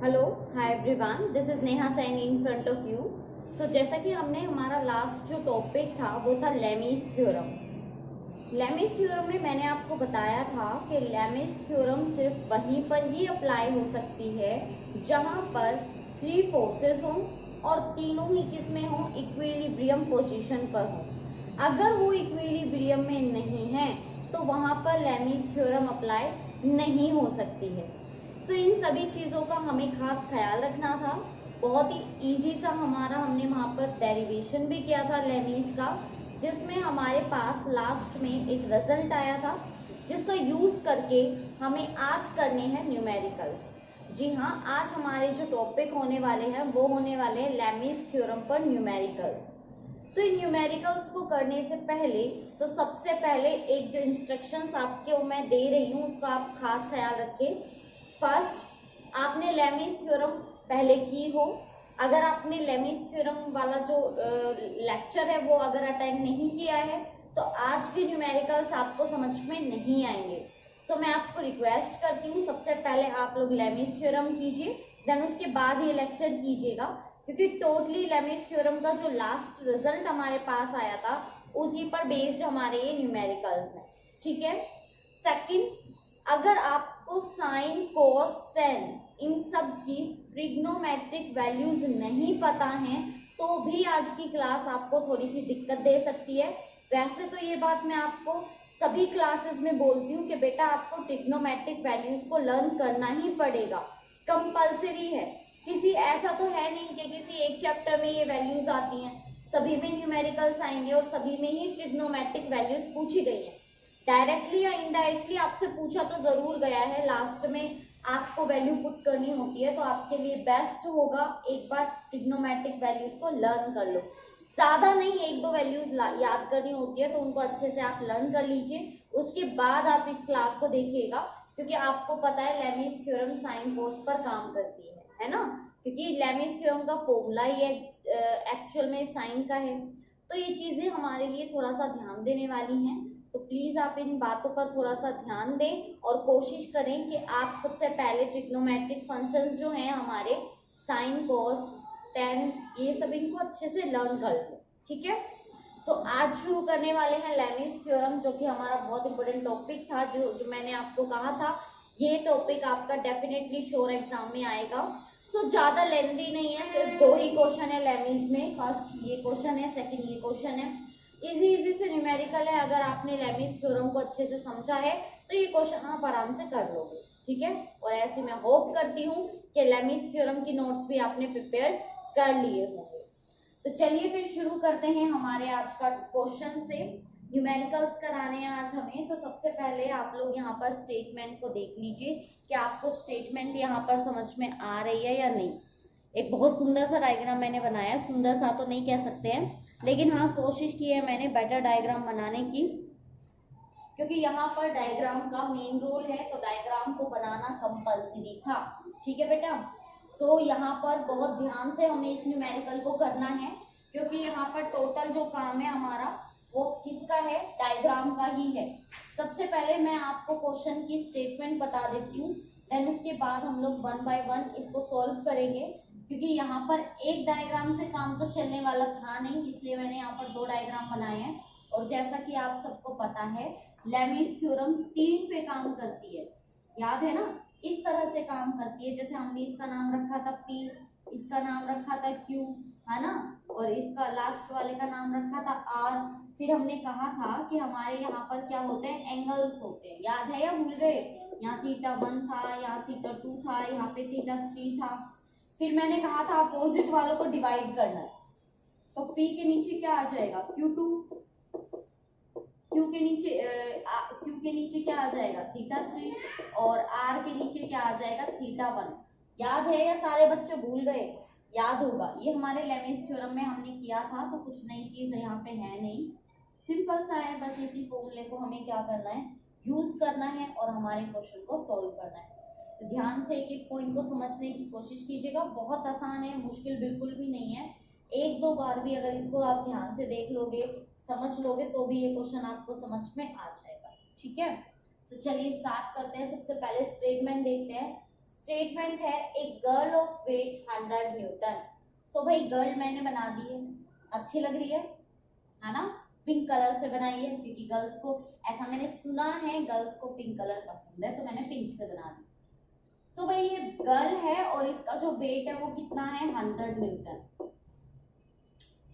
Hello, hi everyone, this is Neha Saini in front of you. So जैसा कि हमने हमारा लास्ट जो टॉपिक था वो था लेमीज थ्योरम। लेमीज थ्योरम में मैंने आपको बताया था कि लेमीज थ्योरम सिर्फ वहीं पर ही अप्लाई हो सकती है जहां पर थ्री फोर्सेस हों और तीनों ही किसमें हों, इक्विलिब्रियम पोजीशन पर हों। अगर वो इक्विलिब्रियम में नहीं है तो वहां पर लेमीज थ्योरम अप्लाई नहीं हो सकती है। सो इन सभी चीज़ों का हमें खास ख्याल रखना था। बहुत ही इजी सा हमने वहाँ पर डेरिवेशन भी किया था लेमीज का, जिसमें हमारे पास लास्ट में एक रिजल्ट आया था जिसका यूज़ करके हमें आज करने हैं न्यूमेरिकल्स। जी हाँ, आज हमारे जो टॉपिक होने वाले हैं वो होने वाले हैं लेमीज थ्योरम पर न्यूमेरिकल्स। तो इन न्यूमेरिकल्स को करने से पहले तो सबसे पहले एक जो इंस्ट्रक्शंस आपको मैं दे रही हूँ उसका आप खास ख्याल रखें। फर्स्ट, आपने लेमीज थ्योरम पहले की हो। अगर आपने लेमीज थ्योरम वाला जो लेक्चर है वो अगर अटेंड नहीं किया है तो आज के न्यूमेरिकल्स आपको समझ में नहीं आएंगे। सो मैं आपको रिक्वेस्ट करती हूँ सबसे पहले आप लोग लेमीज थ्योरम कीजिए, देन उसके बाद ये लेक्चर कीजिएगा, क्योंकि टोटली लेमीज थ्योरम का जो लास्ट रिजल्ट हमारे पास आया था उसी पर बेस्ड हमारे ये न्यूमेरिकल्स हैं। ठीक है। सेकंड, अगर आपको साइन कोस टेन इन सब की ट्रिग्नोमेट्रिक वैल्यूज नहीं पता हैं तो भी आज की क्लास आपको थोड़ी सी दिक्कत दे सकती है। वैसे तो ये बात मैं आपको सभी क्लासेस में बोलती हूँ कि बेटा आपको ट्रिग्नोमेट्रिक वैल्यूज को लर्न करना ही पड़ेगा, कंपल्सरी है। किसी ऐसा तो है नहीं कि किसी एक चैप्टर में ये वैल्यूज आती हैं, सभी में न्यूमेरिकल्स आएंगे और सभी में ही ट्रिग्नोमेट्रिक वैल्यूज पूछी गई हैं। डायरेक्टली या इनडायरेक्टली आपसे पूछा तो जरूर गया है, लास्ट में आपको वैल्यू पुट करनी होती है, तो आपके लिए बेस्ट होगा एक बार ट्रिग्नोमेट्रिक वैल्यूज को लर्न कर लो। ज्यादा नहीं, एक दो वैल्यूज याद करनी होती है तो उनको अच्छे से आप लर्न कर लीजिए, उसके बाद आप इस क्लास को देखिएगा, क्योंकि आपको पता है लेमीज थ्योरम साइन कोस पर काम करती है ना, क्योंकि लेमीज थ्योरम का फॉर्मूला ही एक्चुअल में साइन का है। तो ये चीजें हमारे लिए थोड़ा सा ध्यान देने वाली हैं, तो प्लीज आप इन बातों पर थोड़ा सा ध्यान दें और कोशिश करें कि आप सबसे पहले ट्रिग्नोमेट्रिक फंक्शंस जो हैं हमारे साइन कोस टेन ये सब इनको अच्छे से लर्न कर लो। ठीक है। सो आज शुरू करने वाले हैं लेमीज थ्योरम, जो कि हमारा बहुत इंपॉर्टेंट टॉपिक था, जो मैंने आपको कहा था ये टॉपिक आपका डेफिनेटली श्योर एग्जाम में आएगा। सो ज्यादा लेंदी नहीं है, सिर्फ दो ही क्वेश्चन है लेमीज में। फर्स्ट ये क्वेश्चन है, सेकंड ये क्वेश्चन है। इजी से न्यूमेरिकल है, अगर आपने लेमीज थ्योरम को अच्छे से समझा है तो ये क्वेश्चन आप आराम से कर लोगे। ठीक है। और ऐसे मैं होप करती हूँ कि लेमीज थ्योरम की नोट्स भी आपने प्रिपेयर कर लिए होंगे। तो चलिए फिर शुरू करते हैं हमारे आज का क्वेश्चन से। न्यूमेरिकल्स कराने हैं आज हमें, तो सबसे पहले आप लोग यहाँ पर स्टेटमेंट को देख लीजिए कि आपको स्टेटमेंट यहाँ पर समझ में आ रही है या नहीं। एक बहुत सुंदर सा डायग्राम मैंने बनाया है, सुंदर सा तो नहीं कह सकते हैं, लेकिन हाँ कोशिश की है मैंने बेटर डायग्राम बनाने की, क्योंकि यहाँ पर डायग्राम का मेन रोल है, तो डायग्राम को बनाना कंपल्सरी था। ठीक है बेटा। सो यहाँ पर बहुत ध्यान से हमें इस न्यूमेरिकल को करना है, क्योंकि यहाँ पर टोटल जो काम है हमारा वो किसका है, डायग्राम का ही है। सबसे पहले मैं आपको क्वेश्चन की स्टेटमेंट बता देती हूँ, देन उसके बाद हम लोग वन बाय वन इसको सॉल्व करेंगे, क्योंकि यहाँ पर एक डायग्राम से काम तो चलने वाला था नहीं, इसलिए मैंने यहाँ पर दो डायग्राम बनाए हैं। और जैसा कि आप सबको पता है लेमीज थ्योरम तीन पे काम करती है, याद है ना, इस तरह से काम करती है। जैसे हमने इसका नाम रखा था P, इसका नाम रखा था Q, है ना, और इसका लास्ट वाले का नाम रखा था R। फिर हमने कहा था कि हमारे यहाँ पर क्या होते हैं, एंगल्स होते हैं, याद है या भूल गए। यहाँ θ1 था, यहाँ θ2 था, यहाँ पे θ3 था। फिर मैंने कहा था अपोजिट वालों को डिवाइड करना है, तो P के नीचे क्या आ जाएगा, Q2, Q के नीचे क्या आ जाएगा, θ3, और R के नीचे क्या आ जाएगा, θ1। याद है या सारे बच्चे भूल गए, याद होगा, ये हमारे लेमीज थ्योरम में हमने किया था, तो कुछ नई चीज यहाँ पे है नहीं, सिंपल सा है। बस इसी फॉर्मूले को हमें क्या करना है, यूज करना है और हमारे क्वेश्चन को सॉल्व करना है। तो ध्यान से एक एक पॉइंट को समझने की कोशिश कीजिएगा, बहुत आसान है, मुश्किल बिल्कुल भी नहीं है। एक दो बार भी अगर इसको आप ध्यान से देख लोगे, समझ लोगे, तो भी ये क्वेश्चन आपको समझ में आ जाएगा। ठीक है। तो चलिए स्टार्ट करते हैं। सबसे पहले स्टेटमेंट देखते हैं। स्टेटमेंट है a girl of weight 100 newton. So भाई गर्ल मैंने बना दी है, अच्छी लग रही है ना, पिंक कलर से बनाई है क्योंकि गर्ल्स को, ऐसा मैंने सुना है गर्ल्स को पिंक कलर पसंद है, तो मैंने पिंक से बना दी। सो भाई ये गर्ल है और इसका जो वेट है वो कितना है 100 न्यूटन।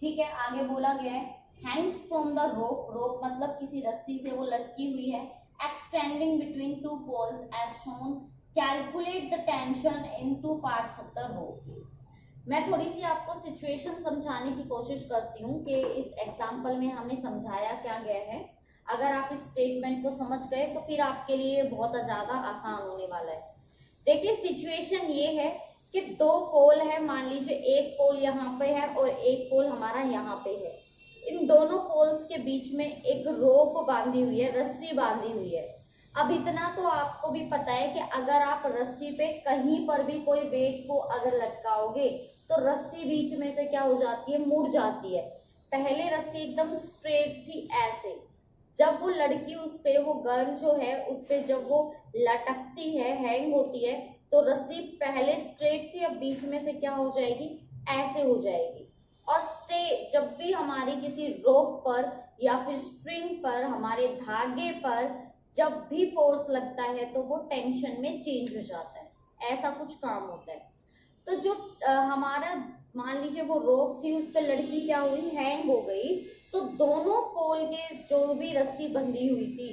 ठीक है, आगे बोला गया है hangs from the rope, rope मतलब किसी रस्सी से वो लटकी हुई है, extending between two poles as shown, calculate the tension in two parts of the rope. मैं थोड़ी सी आपको सिचुएशन समझाने की कोशिश करती हूँ कि इस एग्जाम्पल में हमें समझाया क्या गया है। अगर आप इस स्टेटमेंट को समझ गए तो फिर आपके लिए बहुत ज़्यादा आसान होने वाला है। देखिए सिचुएशन ये है कि दो पोल है, मान लीजिए एक पोल यहाँ पे है और एक पोल हमारा यहाँ पे है। इन दोनों पोल्स के बीच में एक रोप बांधी हुई है, रस्सी बांधी हुई है। अब इतना तो आपको भी पता है कि अगर आप रस्सी पे कहीं पर भी कोई वेट को अगर लटकाओगे तो रस्सी बीच में से क्या हो जाती है, मुड़ जाती है। पहले रस्सी एकदम स्ट्रेट थी ऐसे, जब वो लड़की उस पे, वो गर्ल जो है उस पे जब वो लटकती है, हैंग होती है, तो रस्सी पहले स्ट्रेट थी, अब बीच में से क्या हो जाएगी, ऐसे हो जाएगी। और स्टे, जब भी हमारी किसी रोप पर या फिर स्ट्रिंग पर, हमारे धागे पर जब भी फोर्स लगता है तो वो टेंशन में चेंज हो जाता है, ऐसा कुछ काम होता है। तो जो हमारा मान लीजिए वो रोप थी उस पर लड़की क्या हुई, हैंग हो गई, तो दोनों पोल के जो भी रस्सी बंधी हुई थी,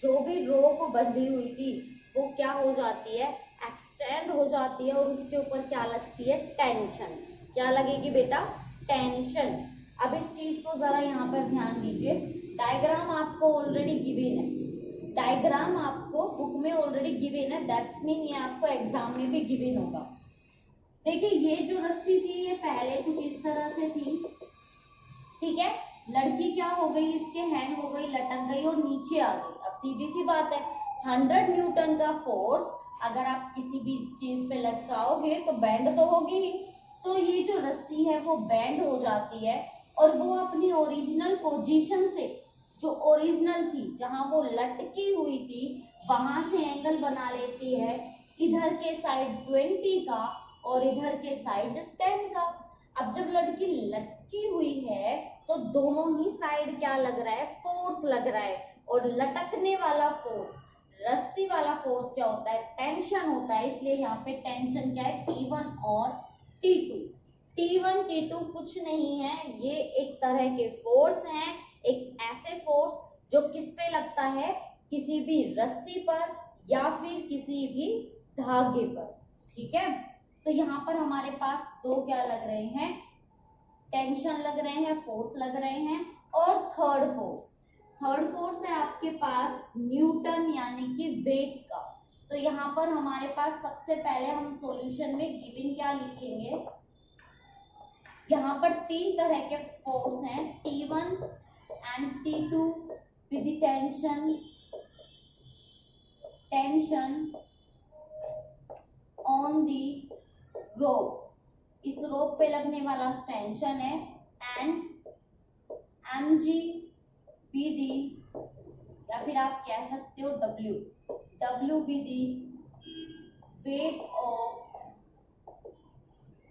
जो भी रोप बंधी हुई थी, वो क्या हो जाती है, एक्सटेंड हो जाती है और उसके ऊपर क्या लगती है, टेंशन। क्या लगेगी बेटा, टेंशन। अब इस चीज को जरा यहाँ पर ध्यान दीजिए, डायग्राम आपको ऑलरेडी गिवन है, डायग्राम आपको बुक में ऑलरेडी गिवन है, दैट्स मीन ये आपको एग्जाम में भी गिवन होगा। देखिए ये जो रस्सी थी ये पहले कुछ इस तरह से थी, ठीक है, लड़की क्या हो गई, इसके हैंग हो गई, लटक गई और नीचे आ गई। अब सीधी सी बात है, 100 न्यूटन का फोर्स अगर आप किसी भी चीज पे लटकाओगे तो बैंड तो होगी ही, तो ये जो रस्सी है वो बैंड हो जाती है और वो अपनी ओरिजिनल पोजीशन से, जो ओरिजिनल थी जहां वो लटकी हुई थी, वहां से एंगल बना लेती है, इधर के साइड 20 का और इधर के साइड 10 का। अब जब लड़की लटकी हुई है तो दोनों ही साइड क्या लग रहा है, फोर्स लग रहा है, और लटकने वाला फोर्स, रस्सी वाला फोर्स क्या होता है, टेंशन होता है। इसलिए यहाँ पे टेंशन क्या है, T1 और T2। T1 T2 कुछ नहीं है, ये एक तरह के फोर्स हैं, एक ऐसे फोर्स जो किस पे लगता है, किसी भी रस्सी पर या फिर किसी भी धागे पर, ठीक है। तो यहाँ पर हमारे पास दो क्या लग रहे हैं, टेंशन लग रहे हैं, फोर्स लग रहे हैं। और थर्ड फोर्स है आपके पास न्यूटन यानी कि वेट का। तो यहाँ पर हमारे पास सबसे पहले हम सॉल्यूशन में गिवन क्या लिखेंगे, यहाँ पर तीन तरह के फोर्स हैं, T1 and T2 with the tension on the rope, इस रोप पे लगने वाला टेंशन है, एंड mg be the, या फिर आप कह सकते हो w be the weight of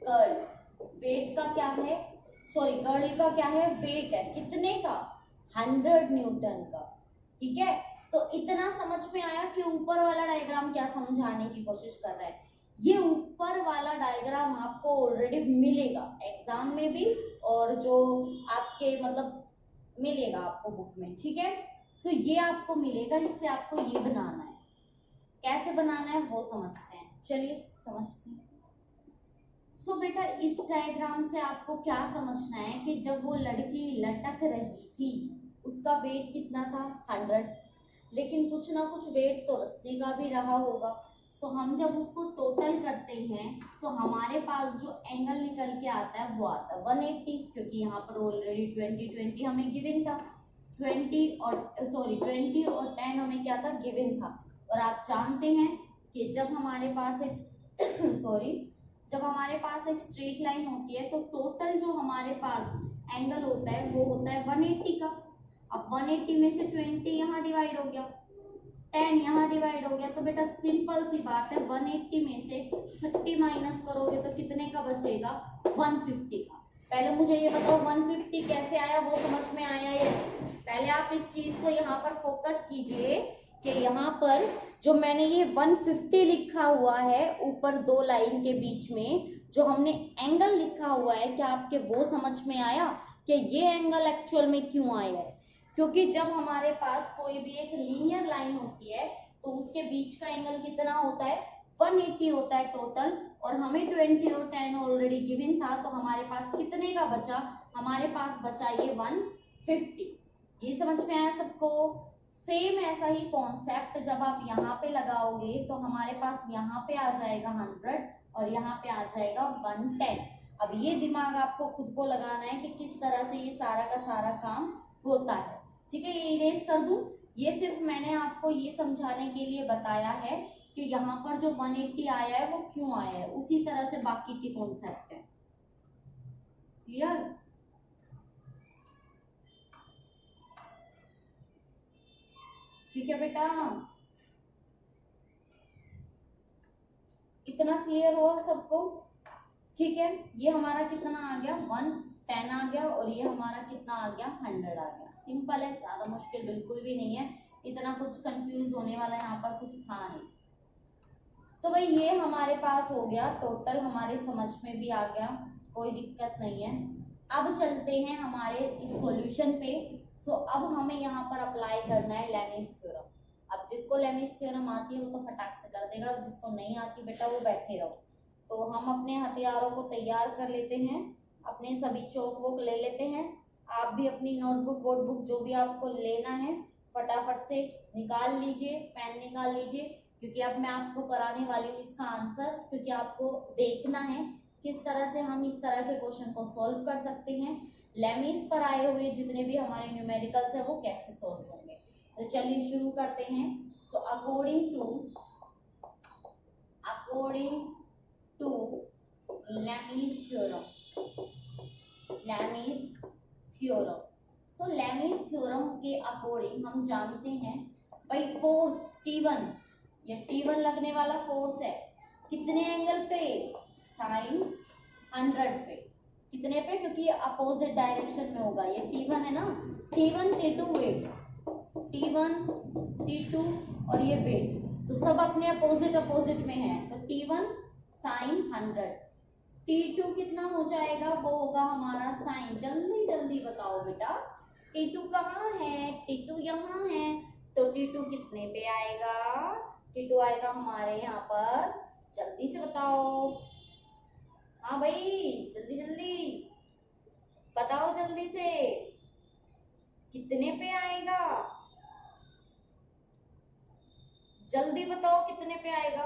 girl. Weight का क्या है, सॉरी गर्ल का क्या है, वेट है, कितने का, 100 न्यूटन का, ठीक है। तो इतना समझ में आया कि ऊपर वाला डायग्राम क्या समझाने की कोशिश कर रहा है। ये ऊपर वाला डायग्राम आपको ऑलरेडी मिलेगा एग्जाम में भी, और जो आपके मतलब मिलेगा आपको बुक में, ठीक है। सो ये आपको मिलेगा, इससे आपको ये बनाना है, कैसे बनाना है वो समझते हैं, चलिए समझते हैं। सो बेटा इस डायग्राम से आपको क्या समझना है कि जब वो लड़की लटक रही थी उसका वेट कितना था, 100, लेकिन कुछ ना कुछ वेट तो रस्सी का भी रहा होगा। तो हम जब उसको टोटल करते हैं तो हमारे पास जो एंगल निकल के आता है वो आता है 180, क्योंकि यहाँ पर ऑलरेडी 20 हमें गिवन था, 20 और 10 हमें क्या था, गिवन था। और आप जानते हैं कि जब हमारे पास एक जब हमारे पास एक स्ट्रेट लाइन होती है तो टोटल जो हमारे पास एंगल होता है वो होता है 180 का। अब 180 में से 20 यहाँ डिवाइड हो गया, 10 यहाँ डिवाइड हो गया, तो बेटा सिंपल सी बात है 180 में से 30 माइनस करोगे तो कितने का बचेगा, 150 का। पहले मुझे ये बताओ 150 कैसे आया, वो समझ में आया या नहीं। पहले आप इस चीज को यहाँ पर फोकस कीजिए कि यहाँ पर जो मैंने ये 150 लिखा हुआ है ऊपर दो लाइन के बीच में, जो हमने एंगल लिखा हुआ है, क्या आपके वो समझ में आया कि ये एंगल एक्चुअल में क्यों आया है? क्योंकि जब हमारे पास कोई भी एक लीनियर लाइन होती है तो उसके बीच का एंगल कितना होता है, 180 होता है टोटल, और हमें 20 और 10 ऑलरेडी गिवन था, तो हमारे पास कितने का बचा, हमारे पास बचा ये 150। ये समझ में आया सबको? सेम ऐसा ही कॉन्सेप्ट जब आप यहाँ पे लगाओगे तो हमारे पास यहाँ पे आ जाएगा 100 और यहाँ पे आ जाएगा 110। अब ये दिमाग आपको खुद को लगाना है कि किस तरह से ये सारा का सारा काम होता है। ठीक है, ये इरेज कर दूं, ये सिर्फ मैंने आपको ये समझाने के लिए बताया है कि यहाँ पर जो 180 आया है वो क्यों आया है, उसी तरह से बाकी के कॉन्सेप्ट है। क्लियर? ठीक है बेटा, इतना क्लियर हुआ सबको? ठीक है, ये हमारा कितना आ गया, 110 आ गया, और ये हमारा कितना आ गया, 100 आ गया। सिंपल है, ज्यादा मुश्किल बिल्कुल भी नहीं है, इतना कुछ कंफ्यूज होने वाला यहाँ पर कुछ था नहीं। तो भाई ये हमारे पास हो गया, टोटल हमारे समझ में भी आ गया, कोई दिक्कत नहीं है। अब चलते हैं हमारे इस सॉल्यूशन पे। सो अब हमें यहाँ पर अप्लाई करना है लेमीज थ्योरम। अब जिसको लेमीज थ्योरम आती है वो तो फटाक से कर देगा, और जिसको नहीं आती बेटा वो बैठे रहो। तो हम अपने हथियारों को तैयार कर लेते हैं, अपने सभी चौक वोक ले लेते हैं। आप भी अपनी नोटबुक वोटबुक जो भी आपको लेना है फटाफट से निकाल लीजिए, पेन निकाल लीजिए, क्योंकि अब मैं आपको कराने वाली हूँ इसका आंसर, क्योंकि आपको देखना है किस तरह से हम इस तरह के क्वेश्चन को सॉल्व कर सकते हैं। लेमीज पर आए हुए जितने भी हमारे न्यूमेरिकल्स है वो कैसे सॉल्व होंगे। तो चलिए शुरू करते हैं। So according to Lami's theorem, so Lami's theorem के अकॉर्डिंग हम जानते हैं भाई फोर्स T1, ये T1 लगने वाला फोर्स है, कितने एंगल पे, साइन 100 पे। कितने पे, क्योंकि ये अपोजिट डायरेक्शन में होगा, ये T1 है ना, T1 T2 wait, T1 T2 और ये वेट तो सब अपने अपोजिट में है, तो T1 साइन 100, T2 कितना हो जाएगा, वो होगा हमारा साइन, जल्दी जल्दी बताओ बेटा, T2 कहाँ है, T2 यहाँ है, तो T2 कितने पे आएगा, T2 आएगा हमारे यहाँ पर, जल्दी से बताओ, हाँ भाई जल्दी जल्दी बताओ, जल्दी से कितने पे आएगा, जल्दी बताओ कितने पे आएगा।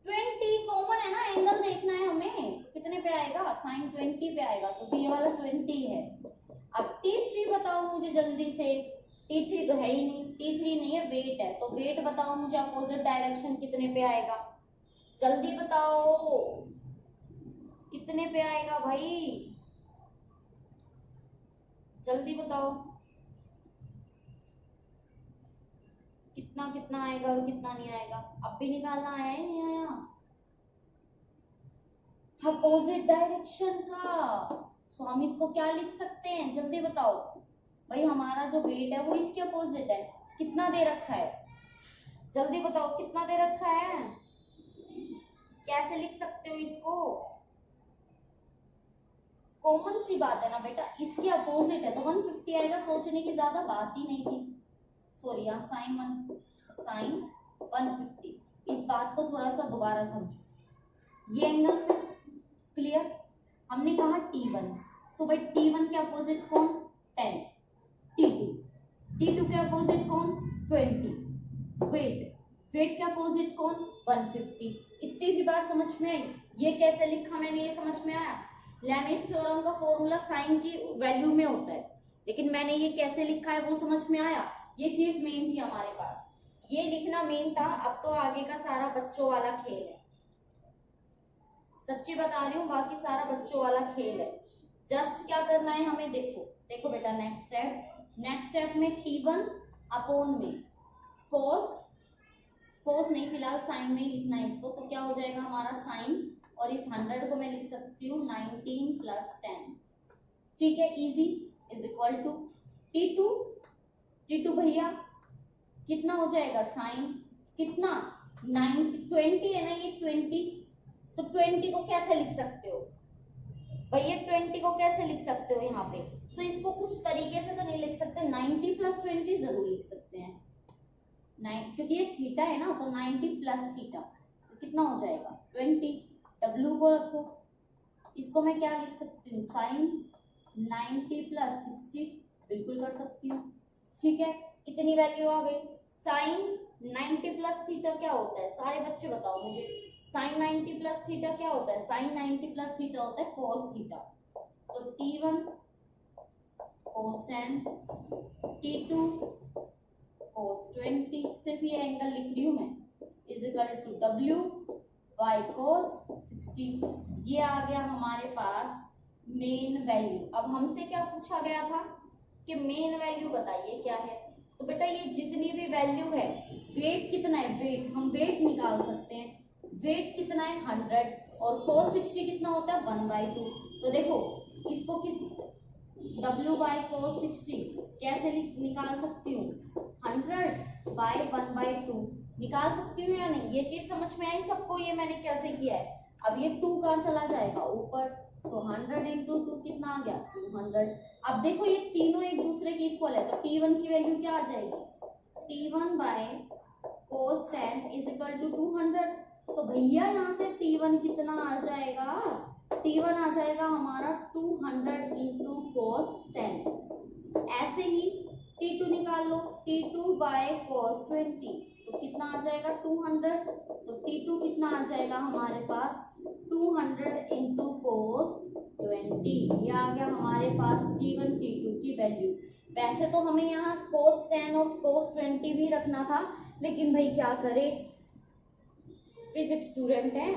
20 कॉमन है ना, एंगल देखना है हमें, तो कितने पे आएगा, साइन 20 पे आएगा, क्योंकि ये वाला 20 है। अब T3 बताओ मुझे जल्दी से, T3 तो है ही नहीं, T3 नहीं है, वेट है, तो वेट बताओ मुझे अपोजिट डायरेक्शन कितने पे आएगा, जल्दी बताओ कितने पे आएगा भाई, जल्दी बताओ कितना कितना आएगा और कितना नहीं आएगा। अब भी निकालना आया है, नहीं आया, अपोजिट डायरेक्शन का। सो हम इसको क्या लिख सकते हैं, जल्दी बताओ भाई, हमारा जो वेट है वो इसके अपोजिट है, कितना दे रखा है, जल्दी बताओ कितना दे रखा है, कैसे लिख सकते हो इसको, कॉमन सी बात है ना बेटा, इसके अपोजिट है तो 150 आएगा, सोचने की ज्यादा बात ही नहीं थी। सॉरी, यहाँ साइन 150, इस बात को थोड़ा सा दोबारा समझो, ये एंगल से क्लियर। हमने कहा T1, सो भाई T1 के अपोजिट कौन, 10, T2 के अपोजिट कौन, 20, वेट के अपोजिट कौन, 150। इतनी सी बात समझ में आई, ये कैसे लिखा मैंने ये समझ में आया। लेमीज थ्योरम का फॉर्मूला साइन की वैल्यू में होता है, लेकिन मैंने ये कैसे लिखा है वो समझ में आया, ये चीज मेन थी हमारे पास, ये लिखना मेन था। अब तो आगे का सारा बच्चों वाला खेल है, सच्ची बता रही हूँ, बाकी सारा बच्चों वाला खेल है। जस्ट क्या करना है हमें, देखो बेटा, नेक्स्ट स्टेप में T1 अपॉन में cos कोस नहीं, फिलहाल साइन में ही लिखना है इसको। तो क्या हो जाएगा हमारा साइन, और इस 100 को मैं लिख सकती हूँ 19 + 10, ठीक है, easy, is equal to T2। T2 भैया कितना हो जाएगा, साइन कितना 20 है ना, ये 20, तो 20 को कैसे लिख सकते हो भैया, 20 को कैसे लिख सकते हो यहाँ पे? सो इसको कुछ तरीके से तो नहीं लिख सकते, 90 + 20 जरूर लिख सकते हैं, 9, क्योंकि ये थीटा है ना, तो 90 + थीटा, तो कितना हो जाएगा 20। W को रखो, इसको मैं क्या लिख सकती हूँ, साइन 90 + 60, बिल्कुल कर सकती हूँ, ठीक है, इतनी वैल्यू आ गई। साइन 90 + थीटा क्या होता है, सारे बच्चे बताओ मुझे, साइन 90 + थीटा क्या होता है? साइन 90 + थीटा होता है cos थीटा। तो T1 cos 10, T2 cos 20, सिर्फ ये एंगल लिख रही हूं मैं, is equal to W by cos 60। ये आ गया हमारे पास मेन वैल्यू। अब हमसे क्या पूछा गया था कि मेन वैल्यू बताइए क्या है। तो बेटा ये जितनी भी वैल्यू है, वेट कितना है, वेट हम वेट निकाल सकते हैं, वेट कितना है 100, और cos 60 कितना होता है 1/2। तो देखो इसको W बाय cos 60 कैसे निकाल सकती हूँ, 100 बाय 1/2 निकाल सकती हूँ या नहीं? ये चीज समझ में आई सबको, ये मैंने कैसे किया है। अब ये 2 कहाँ चला जाएगा ऊपर, सो 100 × 2 कितना आ गया 200। अब देखो ये तीनों एक दूसरे के इक्वल है, तो T1 की वैल्यू क्या आ जाएगी, T1 by cos 10 is equal to 200। तो भैया यहाँ से T1 कितना आ जाएगा, T1 आ जाएगा हमारा 200 × cos 10। ऐसे ही T2 निकाल लो, T2 बाय cos 20, तो कितना आ जाएगा 200। तो T2 कितना आ जाएगा हमारे पास 200 × cos 20। ये आ गया हमारे पास T1 T2 की वैल्यू। वैसे तो हमें यहाँ cos 10 और cos 20 भी रखना था, लेकिन भाई क्या करे, फिजिक्स स्टूडेंट हैं,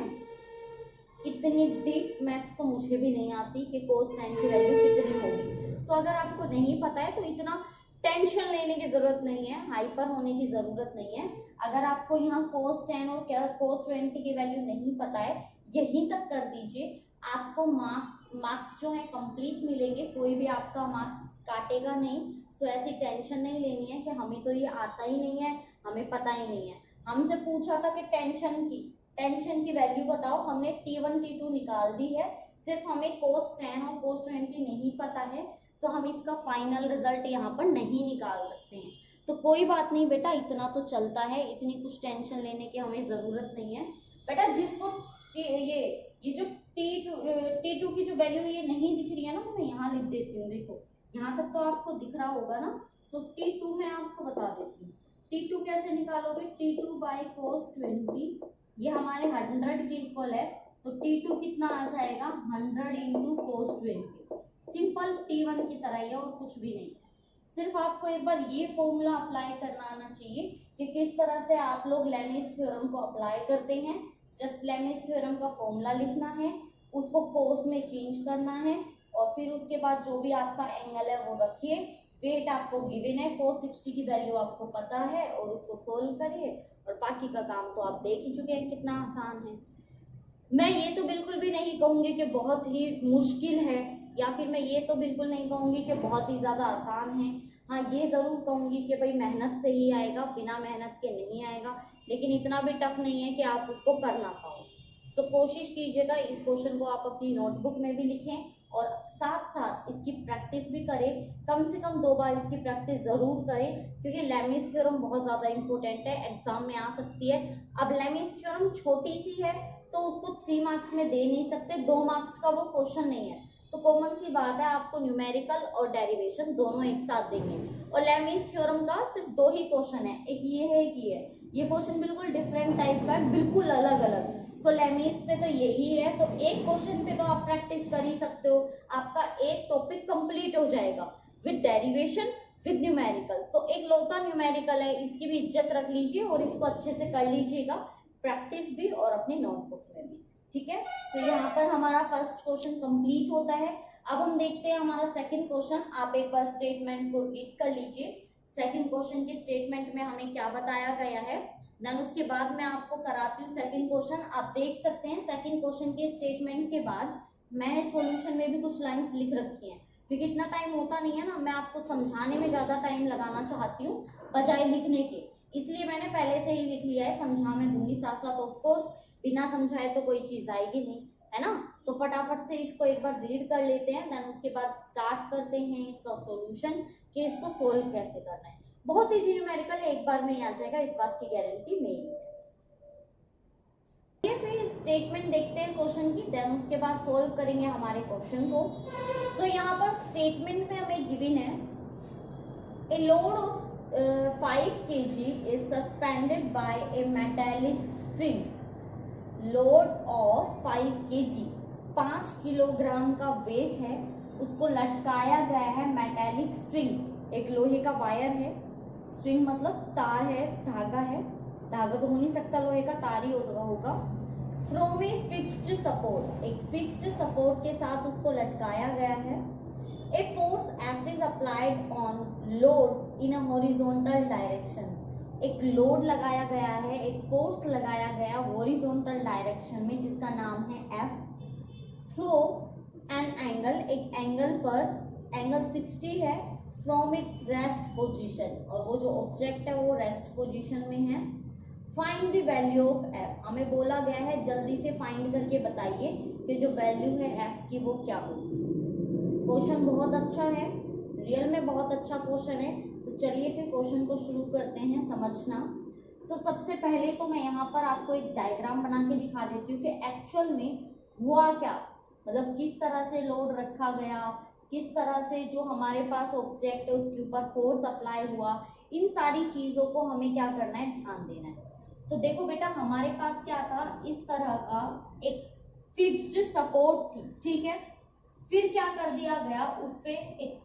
इतनी डीप मैथ्स तो मुझे भी नहीं आती कि cos 10 की वैल्यू कितनी होगी। सो अगर आपको नहीं पता है तो इतना टेंशन लेने की जरूरत नहीं है, हाइपर होने की जरूरत नहीं है। अगर आपको यहाँ cos 10 और cos 20 की वैल्यू नहीं पता है, यहीं तक कर दीजिए, आपको मार्क्स जो है कंप्लीट मिलेंगे, कोई भी आपका मार्क्स काटेगा नहीं। सो ऐसी टेंशन नहीं लेनी है कि हमें तो ये आता ही नहीं है, हमें पता ही नहीं है। हमसे पूछा था कि टेंशन की वैल्यू बताओ, हमने T1 T2 निकाल दी है, सिर्फ हमें cos 10 और cos 20 नहीं पता है, तो हम इसका फाइनल रिजल्ट यहाँ पर नहीं निकाल सकते हैं। तो कोई बात नहीं बेटा, इतना तो चलता है, इतनी कुछ टेंशन लेने की हमें जरूरत नहीं है। बेटा जिसको ये जो T2 की जो वैल्यू ये नहीं दिख रही है ना, तो मैं यहाँ लिख देती हूँ, देखो यहाँ तक तो आपको दिख रहा होगा ना। सो T2 मैं आपको बता देती हूँ, T2 कैसे निकालोगे, T2 बाय cos 20, ये हमारे 100 के इक्वल है, तो T2 कितना आ जाएगा 100 × cos 20। सिंपल T1 की तरह ही है और कुछ भी नहीं है। सिर्फ आपको एक बार ये फॉर्मूला अप्लाई करना आना चाहिए कि किस तरह से आप लोग लेमीज थ्योरम को अप्लाई करते हैं। जस्ट लेमीज थ्योरम का फॉर्मूला लिखना है, उसको cos में चेंज करना है, और फिर उसके बाद जो भी आपका एंगल है वो रखिए। वेट आपको गिवन है, cos 60 की वैल्यू आपको पता है, और उसको सोल्व करिए, और बाकी का काम तो आप देख ही चुके हैं कितना आसान है। मैं ये तो बिल्कुल भी नहीं कहूंगी कि बहुत ही मुश्किल है, या फिर मैं ये तो बिल्कुल नहीं कहूंगी कि बहुत ही ज़्यादा आसान है। हाँ ये ज़रूर कहूंगी कि भाई मेहनत से ही आएगा, बिना मेहनत के नहीं आएगा, लेकिन इतना भी टफ नहीं है कि आप उसको कर ना पाओ। सो कोशिश कीजिएगा, इस क्वेश्चन को आप अपनी नोटबुक में भी लिखें, और साथ साथ इसकी प्रैक्टिस भी करें, कम से कम 2 बार इसकी प्रैक्टिस ज़रूर करें, क्योंकि लेमीज थ्योरम बहुत ज़्यादा इंपॉर्टेंट है, एग्जाम में आ सकती है। अब लेमीज थ्योरम छोटी सी है, तो उसको 3 मार्क्स में दे नहीं सकते, 2 मार्क्स का वो क्वेश्चन नहीं है, तो कॉमन सी बात है आपको न्यूमेरिकल और डेरिवेशन दोनों एक साथ देंगे। और लेमीज थ्योरम का सिर्फ 2 ही क्वेश्चन है, एक ये है, एक ये क्वेश्चन बिल्कुल डिफरेंट टाइप का है, बिल्कुल अलग अलग। सो लेमीज पे तो यही है, तो एक क्वेश्चन पे तो आप प्रैक्टिस कर ही सकते हो, आपका एक टॉपिक कंप्लीट हो जाएगा विद डेरिवेशन विद न्यूमेरिकल्स। तो एक लौता न्यूमेरिकल है, इसकी भी इज्जत रख लीजिए और इसको अच्छे से कर लीजिएगा, प्रैक्टिस भी और अपनी नोटबुक में भी, ठीक है। तो यहाँ पर हमारा फर्स्ट क्वेश्चन कंप्लीट होता है। अब हम देखते हैं हमारा सेकंड क्वेश्चन। आप एक बार स्टेटमेंट को रीड कर लीजिए। सेकंड क्वेश्चन की स्टेटमेंट में हमें क्या बताया गया है, देन उसके बाद मैं आपको कराती हूँ सेकंड क्वेश्चन। आप देख सकते हैं सेकंड क्वेश्चन के स्टेटमेंट के बाद मैंने सॉल्यूशन में भी कुछ लाइंस लिख रखी हैं, क्योंकि इतना टाइम होता नहीं है ना, मैं आपको समझाने में ज़्यादा टाइम लगाना चाहती हूँ बजाय लिखने के, इसलिए मैंने पहले से ही लिख लिया है। समझा मैं दूंगी साथ साथ, ऑफ कोर्स बिना समझाए तो कोई चीज़ आएगी नहीं, है ना। तो फटाफट से इसको एक बार रीड कर लेते हैं, देन उसके बाद स्टार्ट करते हैं इसका सॉल्यूशन कि इसको सोल्व कैसे करना है। बहुत इजी न्यूमेरिकल है, एक बार में ही आ जाएगा, इस बात की गारंटी मेरी है। ये फिर स्टेटमेंट देखते हैं क्वेश्चन की, देन उसके बाद सोल्व करेंगे हमारे क्वेश्चन को। तो यहाँ पर स्टेटमेंट में हमें गिवन है a load of 5 kg is suspended by a metallic string. Load of 5 kg, 5 kilogram का वेट है, उसको लटकाया गया है मेटेलिक स्ट्रिंग, एक लोहे का वायर है, स्ट्रिंग मतलब तार है, धागा है, धागा तो हो नहीं सकता लोहे का, तार ही होगा। फ्रॉम ए फिक्स्ड सपोर्ट, एक फिक्स्ड सपोर्ट के साथ उसको लटकाया गया है। A force F is applied on load in a horizontal direction, एक लोड लगाया गया है, एक फोर्स लगाया गया हॉरिजॉन्टल डायरेक्शन में जिसका नाम है F, थ्रू एन एंगल, एक एंगल पर, एंगल 60 है, फ्रॉम इट्स रेस्ट पोजीशन, और वो जो ऑब्जेक्ट है वो रेस्ट पोजीशन में है। Find the value of F, हमें बोला गया है जल्दी से फाइंड करके बताइए कि जो वैल्यू है F की वो क्या होगी। क्वेश्चन बहुत अच्छा है, रियल में बहुत अच्छा क्वेश्चन है। तो चलिए फिर क्वेश्चन को शुरू करते हैं समझना। सबसे पहले तो मैं यहाँ पर आपको एक डायग्राम बना के दिखा देती हूँ कि एक्चुअल में हुआ क्या, मतलब किस तरह से लोड रखा गया, किस तरह से जो हमारे पास ऑब्जेक्ट है उसके ऊपर फोर्स अप्लाई हुआ, इन सारी चीज़ों को हमें क्या करना है, ध्यान देना है। तो देखो बेटा, हमारे पास क्या था, इस तरह का एक फिक्स्ड सपोर्ट थी, ठीक है। फिर क्या कर दिया गया, उस पे एक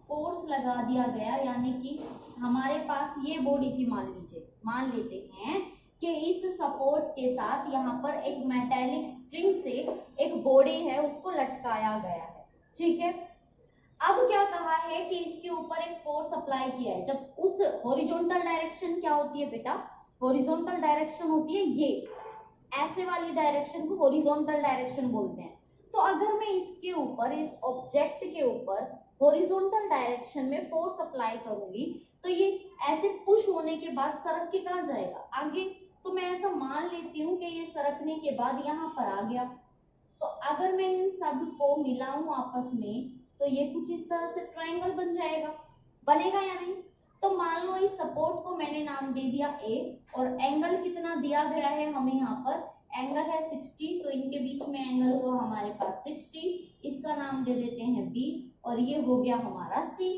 फोर्स लगा दिया गया, यानी कि हमारे पास ये बॉडी थी, मान लेते हैं कि इस सपोर्ट के साथ यहाँ पर एक मेटेलिक स्ट्रिंग से एक बॉडी है उसको लटकाया गया है, ठीक है। अब क्या कहा है कि इसके ऊपर एक फोर्स अप्लाई किया है। जब उस हॉरिजॉन्टल डायरेक्शन क्या होती है बेटा, हॉरिजॉन्टल डायरेक्शन होती है ये, ऐसे वाली डायरेक्शन को हॉरिजॉन्टल डायरेक्शन बोलते हैं। तो अगर मैं इसके ऊपर, इस ऑब्जेक्ट के ऊपर हॉरिजॉन्टल डायरेक्शन में फोर्स अप्लाई करूंगी तो ये ऐसे पुश होने के बाद सरक के कहाँ जाएगा, आगे। तो मैं ऐसा मान लेती हूँ कि ये सरकने के बाद यहाँ पर आ गया। तो अगर मैं इन सब को मिलाऊं आपस में तो ये कुछ इस तरह से ट्रायंगल बन जाएगा, बनेगा या नहीं। तो मान लो इस सपोर्ट को मैंने नाम दे दिया A, और एंगल कितना दिया गया है हमें, यहाँ पर एंगल है 60, तो इनके बीच में एंगल हुआ हमारे पास 60, इसका नाम दे देते हैं B, और ये हो गया हमारा C।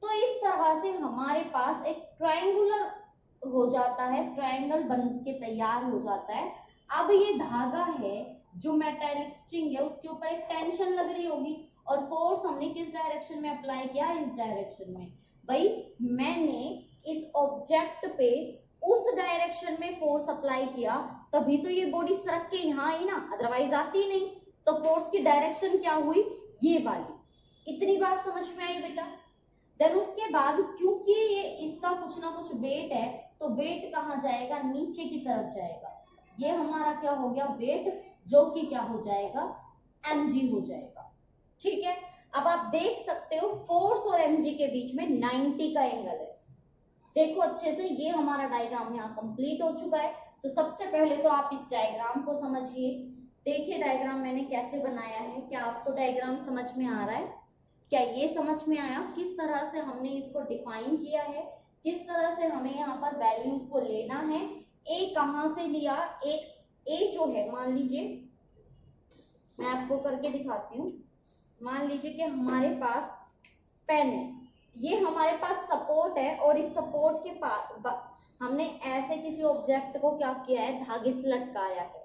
तो इस तरह से हमारे पास एक ट्रायंगुलर हो जाता है, ट्रायंगल बन के तैयार हो जाता है। अब ये धागा है जो मेटेलिक स्ट्रिंग है, उसके ऊपर एक टेंशन लग रही होगी, और फोर्स हमने किस डायरेक्शन में अप्लाई किया, इस डायरेक्शन में। भाई मैंने इस ऑब्जेक्ट पे उस डायरेक्शन में फोर्स अप्लाई किया, तभी तो ये बॉडी सरक के यहाँ आई ना, अदरवाइज आती नहीं। तो फोर्स की डायरेक्शन क्या हुई, ये वाली। इतनी बात समझ में आई बेटा। देन उसके बाद क्योंकि ये इसका कुछ ना कुछ वेट है, तो वेट कहाँ जाएगा, नीचे की तरफ जाएगा। ये हमारा क्या हो गया, वेट, जो कि क्या हो जाएगा, mg हो जाएगा, ठीक है। अब आप देख सकते हो फोर्स और mg के बीच में 90 का एंगल है। देखो अच्छे से, ये हमारा डायग्राम यहाँ कंप्लीट हो चुका है। तो सबसे पहले तो आप इस डायग्राम को समझिए। देखिए डायग्राम मैंने कैसे बनाया है, क्या आपको डायग्राम समझ में आ रहा है, क्या ये समझ में आया किस तरह से हमने इसको डिफाइन किया है, किस तरह से हमें यहाँ पर वैल्यूज को लेना है। ए कहाँ से लिया, एक ए जो है, मान लीजिए मैं आपको करके दिखाती हूँ। मान लीजिए कि हमारे पास पेन है, ये हमारे पास सपोर्ट है, और इस सपोर्ट के पास हमने ऐसे किसी ऑब्जेक्ट को क्या किया है, धागे से लटकाया है।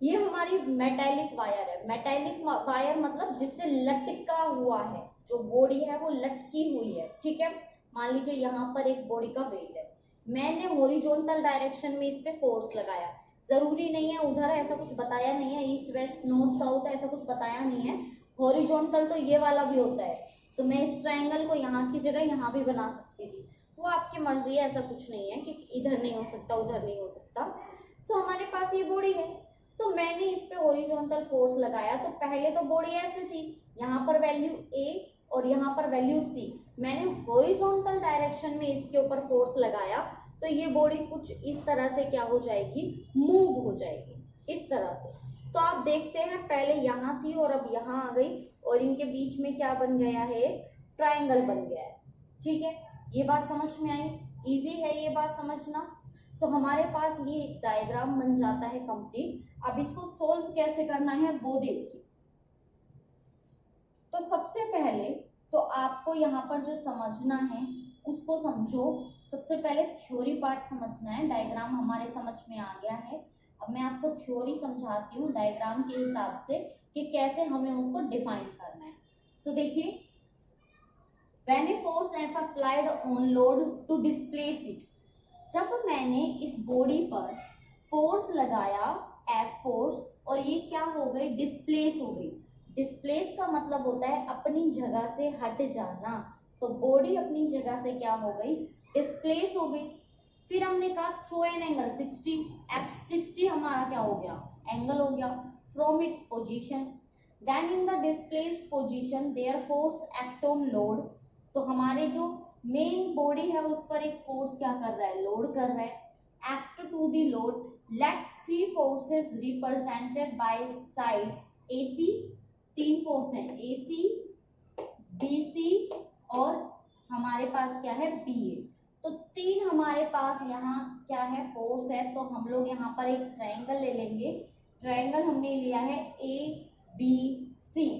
ये हमारी मेटेलिक वायर है। मेटेलिक वायर मतलब जिससे लटका हुआ है, जो बॉडी है वो लटकी हुई है, ठीक है। मान लीजिए यहाँ पर एक बॉडी का वेट है, मैंने हॉरिजॉन्टल डायरेक्शन में इस पे फोर्स लगाया। जरूरी नहीं है उधर, ऐसा कुछ बताया नहीं है, ईस्ट वेस्ट नॉर्थ साउथ ऐसा कुछ बताया नहीं है। हॉरिजॉन्टल तो ये वाला भी होता है, तो मैं इस ट्रायंगल को यहाँ की जगह यहाँ भी बना सकती थी। वो आपकी मर्जी है, ऐसा कुछ नहीं है कि इधर नहीं हो सकता उधर नहीं हो सकता। सो हमारे पास ये बॉडी है, तो मैंने इस पे हॉरिजॉन्टल फोर्स लगाया। तो पहले तो बॉडी ऐसे थी, यहाँ पर वैल्यू ए और यहाँ पर वैल्यू सी, मैंने हॉरिजॉन्टल डायरेक्शन में इसके ऊपर फोर्स लगाया, तो ये बॉडी कुछ इस तरह से क्या हो जाएगी, मूव हो जाएगी इस तरह से। तो आप देखते हैं पहले यहाँ थी और अब यहाँ आ गई, और इनके बीच में क्या बन गया है, ट्रायंगल बन गया है। ठीक है, ये बात समझ में आई, इजी है ये बात समझना। सो हमारे पास ये एक डायग्राम बन जाता है कंप्लीट। अब इसको सोल्व कैसे करना है वो देखिए। तो सबसे पहले तो आपको यहाँ पर जो समझना है उसको समझो। सबसे पहले थ्योरी पार्ट समझना है। डायग्राम हमारे समझ में आ गया है, अब मैं आपको थ्योरी समझाती हूँ डायग्राम के हिसाब से कि कैसे हमें उसको डिफाइन करना है। सो देखिए, When a force F applied on load to displace it, जब मैंने इस बॉडी पर फोर्स लगाया F फोर्स, और ये क्या हो गई, डिस्प्लेस हो गई। डिस्प्लेस का मतलब होता है अपनी जगह से हट जाना। तो बॉडी अपनी जगह से क्या हो गई, डिस्प्लेस हो गई। फिर हमने कहा थ्रू एन एंगल 60, x60 हमारा क्या हो गया, एंगल हो गया, from its position. Then in the displaced position there force act on load. तो हमारे जो मेन बॉडी है उस पर एक फोर्स क्या कर रहा है, लोड कर रहा है। Act to the load, let three forces represented by side AC, तीन फोर्स हैं AC, BC और हमारे पास क्या है BA। तो तीन हमारे पास यहाँ क्या है, फोर्स है। तो हम लोग यहाँ पर एक ट्रायंगल ले लेंगे। ट्रायंगल हमने लिया है ABC,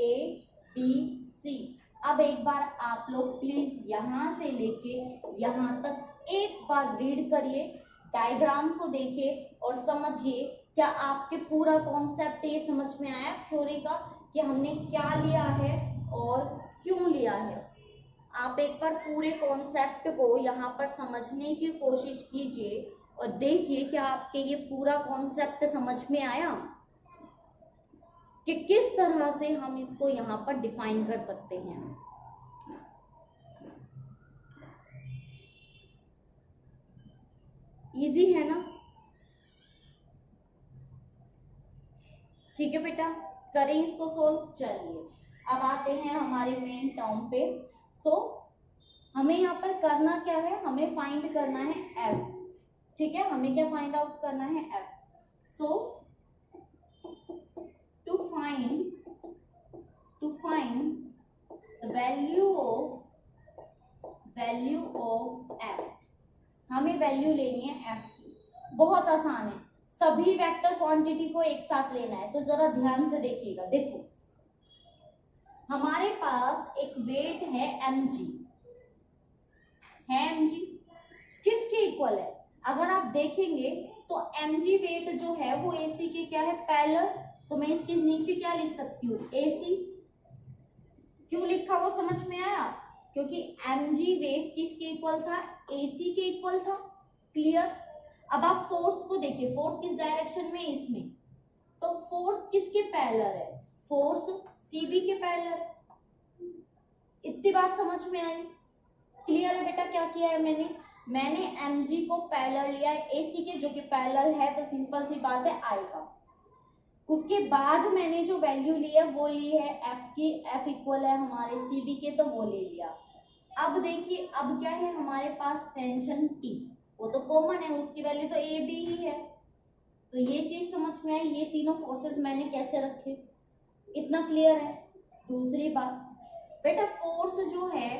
ABC। अब एक बार आप लोग प्लीज यहाँ से लेके यहाँ तक एक बार रीड करिए, डायग्राम को देखिए और समझिए क्या आपके पूरा कॉन्सेप्ट ये समझ में आया थ्योरी का कि हमने क्या लिया है और क्यों लिया है। आप एक बार पूरे कॉन्सेप्ट को यहाँ पर समझने की कोशिश कीजिए और देखिए क्या आपके ये पूरा कॉन्सेप्ट समझ में आया कि किस तरह से हम इसको यहाँ पर डिफाइन कर सकते हैं। इजी है ना? ठीक है बेटा, करें इसको सोल्व। चलिए अब आते हैं हमारे मेन टर्म पे। सो हमें यहाँ पर करना क्या है, हमें फाइंड करना है F। ठीक है, हमें क्या फाइंड आउट करना है, F। So to find the value of F, हमें वैल्यू लेनी है F की। बहुत आसान है, सभी वेक्टर क्वांटिटी को एक साथ लेना है। तो जरा ध्यान से देखिएगा। देखो हमारे पास एक वेट है mg, किसके इक्वल है? अगर आप देखेंगे तो mg वेट जो है वो AC के क्या है, पैरेलल। तो मैं इसके नीचे क्या लिख सकती हूँ, AC। क्यों लिखा वो समझ में आया? क्योंकि mg वेट किसके इक्वल था, AC के इक्वल था। क्लियर? अब आप फोर्स को देखिए, फोर्स किस डायरेक्शन में, इसमें। तो फोर्स किसके पैरेलल है, फोर्स CB के पैरेलल। इतनी बात समझ में आई? क्लियर है बेटा? क्या किया है मैंने mg को पैरेलल लिया है AC के, जो कि पैरेलल है, तो सिंपल सी बात है आएगा। उसके बाद मैंने जो वैल्यू ली है वो ली है F की, F इक्वल है हमारे CB के, तो वो ले लिया। अब देखिए अब क्या है हमारे पास, टेंशन T, वो तो कॉमन है, उसकी वैल्यू तो AB ही है। तो ये चीज समझ में आई, ये तीनों फोर्सेस मैंने कैसे रखे, इतना क्लियर है। दूसरी बात बेटा, फोर्स जो है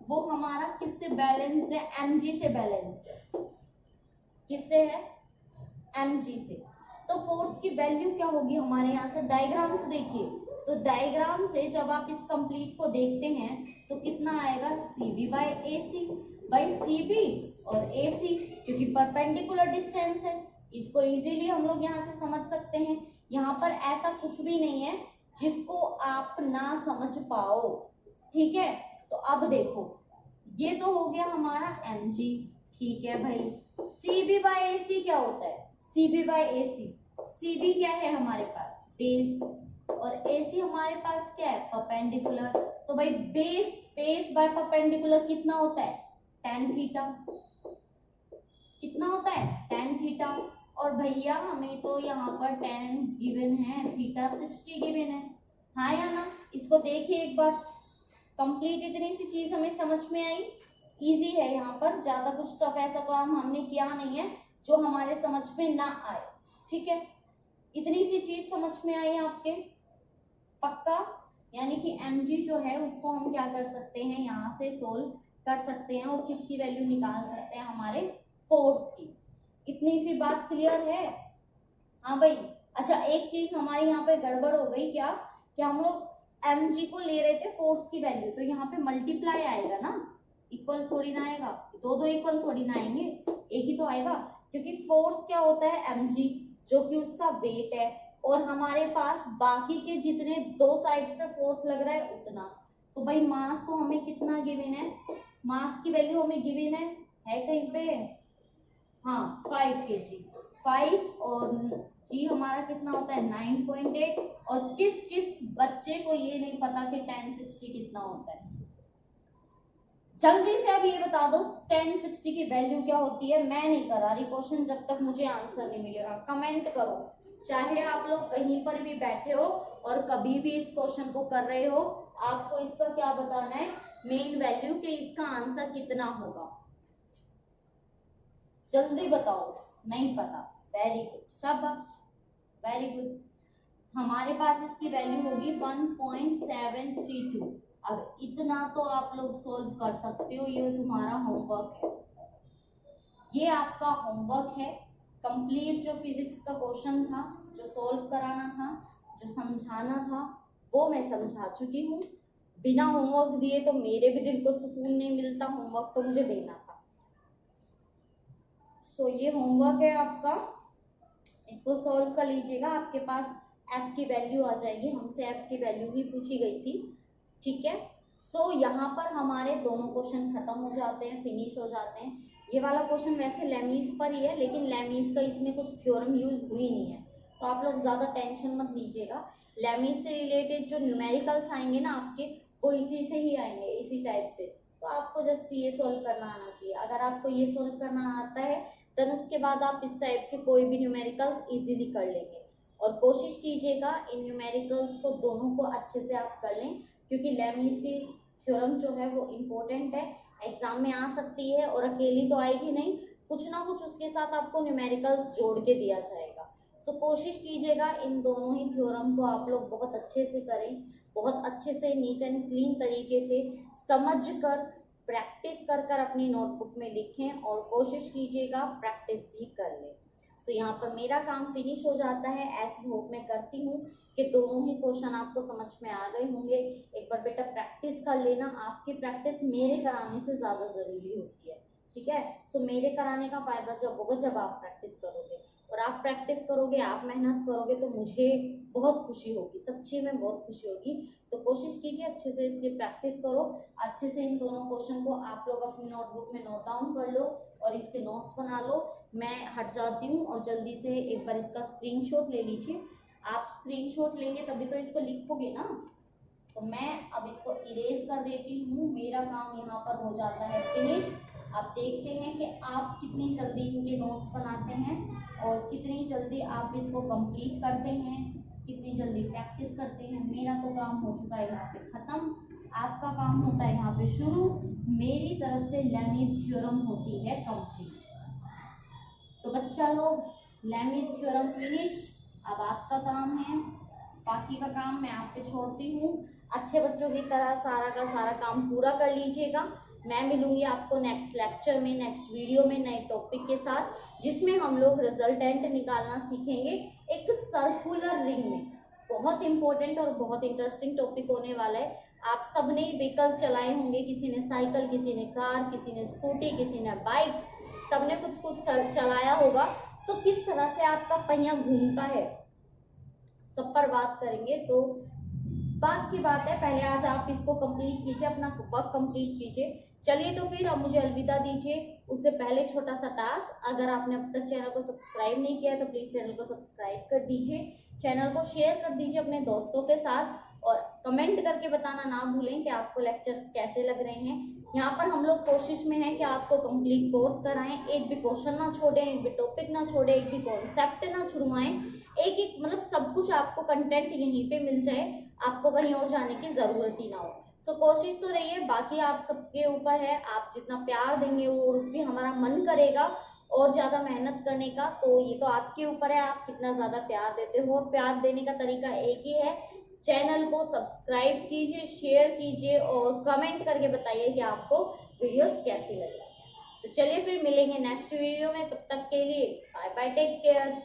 वो हमारा किससे बैलेंस्ड है, mg से बैलेंस्ड है। किससे है, mg से। तो फोर्स की वैल्यू क्या होगी हमारे यहाँ से, डायग्राम से देखिए। तो डायग्राम से जब आप इस कंप्लीट को देखते हैं तो कितना आएगा, CB by AC, by CB और AC, क्योंकि परपेंडिकुलर डिस्टेंस है। इसको इजीली हम लोग यहाँ से समझ सकते हैं। यहाँ पर ऐसा कुछ भी नहीं है जिसको आप ना समझ पाओ। ठीक है, तो अब देखो ये तो हो गया हमारा mg। ठीक है भाई, CB बाई AC क्या होता है, CB बाई AC, CB क्या है हमारे पास, बेस, और AC हमारे पास क्या है, परपेंडिकुलर। तो भाई बेस बाय परपेंडिकुलर कितना होता है, tan थीटा कितना होता है, tan थीटा। और भैया हमें तो यहाँ पर tan गिवन है, थीटा 60 गिवन है, हाँ या ना। इसको देखिए एक बार, कंप्लीट इतनी सी चीज हमें समझ में आई, इजी है। यहाँ पर ज्यादा कुछ टफ ऐसा काम हमने किया नहीं है जो हमारे समझ में ना आए, ठीक है। इतनी सी चीज समझ में आई आपके, पक्का। यानी कि mg जो है उसको हम क्या कर सकते हैं, यहाँ से सोल्व कर सकते हैं और किसकी वैल्यू निकाल सकते हैं, हमारे फोर्स की। इतनी सी बात क्लियर है, हाँ भाई। अच्छा एक चीज हमारी यहाँ पे गड़बड़ हो गई, क्या कि हम लोग mg को ले रहे थे फोर्स की वैल्यू, तो यहाँ पे मल्टीप्लाई आएगा ना, इक्वल थोड़ी ना आएगा, दो दो इक्वल थोड़ी ना आएंगे, एक ही तो आएगा। क्योंकि फोर्स क्या होता है, mg, जो कि उसका वेट है, और हमारे पास बाकी के जितने दो साइड्स पे फोर्स लग रहा है उतना। तो भाई मास तो हमें कितना गिवन है, मास की वैल्यू हमें गिवन है कहीं पे, हाँ 5 kg, 5, और जी हमारा कितना होता है 9.8। और किस किस बच्चे को ये नहीं पता कि tan 60 कितना होता है, जल्दी से अब ये बता दो tan 60 की वैल्यू क्या होती है। मैं नहीं करा रही क्वेश्चन जब तक मुझे आंसर नहीं मिलेगा, कमेंट करो, चाहे आप लोग कहीं पर भी बैठे हो और कभी भी इस क्वेश्चन को कर रहे हो, आपको इसका क्या बताना है, मेन वैल्यू, कि इसका आंसर कितना होगा, जल्दी बताओ। नहीं पता, वेरी गुड, शाबाश, वेरी गुड। हमारे पास इसकी वैल्यू होगी 1.732। अब इतना तो आप लोग सोल्व कर सकते हो, ये तुम्हारा होमवर्क है, ये आपका होमवर्क है। कंप्लीट जो फिजिक्स का क्वेश्चन था, जो सोल्व कराना था, जो समझाना था, वो मैं समझा चुकी हूँ। बिना होमवर्क दिए तो मेरे भी दिल को सुकून नहीं मिलता, होमवर्क तो मुझे देना था। सो ये होमवर्क है आपका, इसको सॉल्व कर लीजिएगा। आपके पास f की वैल्यू आ जाएगी, हमसे f की वैल्यू ही पूछी गई थी, ठीक है। सो यहाँ पर हमारे दोनों क्वेश्चन खत्म हो जाते हैं, फिनिश हो जाते हैं। ये वाला क्वेश्चन वैसे लेमीज पर ही है, लेकिन लेमीज का इसमें कुछ थ्योरम यूज हुई नहीं है, तो आप लोग ज़्यादा टेंशन मत लीजिएगा। लेमीज से रिलेटेड जो न्यूमेरिकल्स आएंगे ना आपके, वो इसी से ही आएंगे, इसी टाइप से। तो आपको जस्ट ये सोल्व करना आना चाहिए। अगर आपको ये सोल्व करना आता है देन उसके बाद आप इस टाइप के कोई भी न्यूमेरिकल्स इजीली कर लेंगे। और कोशिश कीजिएगा इन न्यूमेरिकल्स को दोनों को अच्छे से आप कर लें, क्योंकि लेमीज की थ्योरम जो है वो इम्पोर्टेंट है, एग्जाम में आ सकती है, और अकेली तो आएगी नहीं, कुछ ना कुछ उसके साथ आपको न्यूमेरिकल्स जोड़ के दिया जाएगा। सो कोशिश कीजिएगा इन दोनों ही थ्योरम को आप लोग बहुत अच्छे से करें, बहुत अच्छे से नीट एंड क्लीन तरीके से समझ कर प्रैक्टिस कर कर अपनी नोटबुक में लिखें, और कोशिश कीजिएगा प्रैक्टिस भी कर लें। सो यहाँ पर मेरा काम फिनिश हो जाता है। ऐसी होप मैं करती हूँ कि दोनों ही क्वेश्चन आपको समझ में आ गए होंगे। एक बार बेटा प्रैक्टिस कर लेना, आपकी प्रैक्टिस मेरे कराने से ज़्यादा ज़रूरी होती है, ठीक है। सो मेरे कराने का फ़ायदा जब होगा जब आप प्रैक्टिस करोगे, और आप प्रैक्टिस करोगे, आप मेहनत करोगे, तो मुझे बहुत खुशी होगी, सच्ची में बहुत खुशी होगी। तो कोशिश कीजिए अच्छे से इसकी प्रैक्टिस करो, अच्छे से इन दोनों क्वेश्चन को आप लोग अपनी नोटबुक में नोट डाउन कर लो और इसके नोट्स बना लो। मैं हट जाती हूँ और जल्दी से एक बार इसका स्क्रीनशॉट ले लीजिए। आप स्क्रीनशॉट लेंगे तभी तो इसको लिखोगे ना, तो मैं अब इसको इरेज कर देती हूँ, मेरा काम यहाँ पर हो जाता है फिनिश। आप देखते हैं कि आप कितनी जल्दी इनके नोट्स बनाते हैं और कितनी जल्दी आप इसको कंप्लीट करते हैं, कितनी जल्दी प्रैक्टिस करते हैं। मेरा तो काम हो चुका है यहाँ पे खत्म, आपका काम होता है यहाँ पे शुरू। मेरी तरफ से लेमीज थ्योरम होती है कंप्लीट। तो बच्चा लोग लेमीज थ्योरम फिनिश, अब आपका काम है, बाकी का काम मैं आप पे छोड़ती हूँ। अच्छे बच्चों की तरह सारा का सारा काम पूरा कर लीजिएगा। मैं मिलूंगी आपको नेक्स्ट लेक्चर में, नेक्स्ट वीडियो में, नए टॉपिक के साथ, जिसमें हम लोग रिजल्टेंट निकालना सीखेंगे एक सर्कुलर रिंग में। बहुत इंपॉर्टेंट और बहुत इंटरेस्टिंग टॉपिक होने वाला है। आप सब ने व्हीकल चलाए होंगे, किसी ने साइकिल, किसी ने कार, किसी ने स्कूटी, किसी ने बाइक, सबने कुछ कुछ चलाया होगा। तो किस तरह से आपका पहिया घूमता है, सब पर बात करेंगे। तो बात की बात है, पहले आज आप इसको कंप्लीट कीजिए, अपना वर्क कंप्लीट कीजिए। चलिए तो फिर अब मुझे अलविदा दीजिए। उससे पहले छोटा सा टास्क, अगर आपने अब तक चैनल को सब्सक्राइब नहीं किया है तो प्लीज चैनल को सब्सक्राइब कर दीजिए, चैनल को शेयर कर दीजिए अपने दोस्तों के साथ, और कमेंट करके बताना ना भूलें कि आपको लेक्चर्स कैसे लग रहे हैं। यहाँ पर हम लोग कोशिश में हैं कि आपको कंप्लीट कोर्स कराएं, एक भी क्वेश्चन ना छोड़ें, एक भी टॉपिक ना छोड़ें, एक भी कॉन्सेप्ट ना छुड़वाएं, एक एक मतलब सब कुछ आपको कंटेंट यहीं पे मिल जाए, आपको कहीं और जाने की ज़रूरत ही ना हो। सो कोशिश तो रही है, बाकी आप सबके ऊपर है, आप जितना प्यार देंगे वो भी हमारा मन करेगा और ज़्यादा मेहनत करने का। तो ये तो आपके ऊपर है, आप कितना ज़्यादा प्यार देते हो। और प्यार देने का तरीका एक ही है, चैनल को सब्सक्राइब कीजिए, शेयर कीजिए और कमेंट करके बताइए कि आपको वीडियोस कैसी लगी। तो चलिए फिर मिलेंगे नेक्स्ट वीडियो में, तब तक के लिए बाय बाय, टेक केयर।